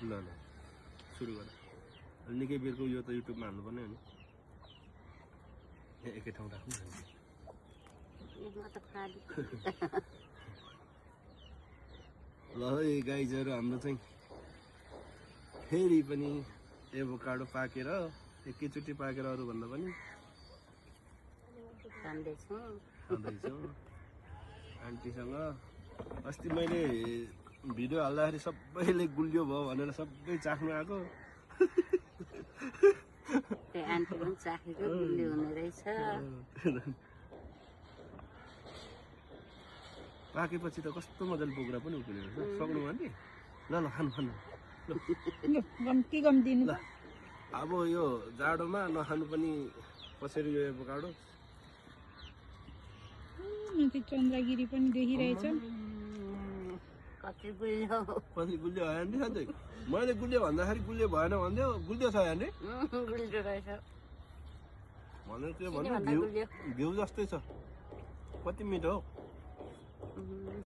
ल ल सुरु गर निकै बेरको यो त युट्युबमा हाल्नुपर्ने हो नि एकै ठाउँ राख्नु ल है गाइजहरू हाम्रो चाहिँ फेरि पनि एभोकाडो पाकेर एकैचोटि पाकेर अरू भन्दा पनि खाँदैछौँ आन्टीसँग अस्ति मैले भिडियो हाल्दाखेरि सबैले गुलियो भयो भनेर सबै चाख्नु आएको पाकेपछि त कस्तो मजाले बोक्रा पनि उक्लिने रहेछ सक्नु आन्टी ल ल खानु खानु ल अब यो जाडोमा नखानु पनि कसरी यो एभोकाडो चन्द्रगिरी पनि देखिरहेछ कति गुलियो भयो आन्टी सधैँ मैले गुलियो भन्दाखेरि गुलियो भएन भन्थ्यो गुलियो छ आन्टी भनेर त्यो भन्नु घिउ जस्तै छ कति मिठो हो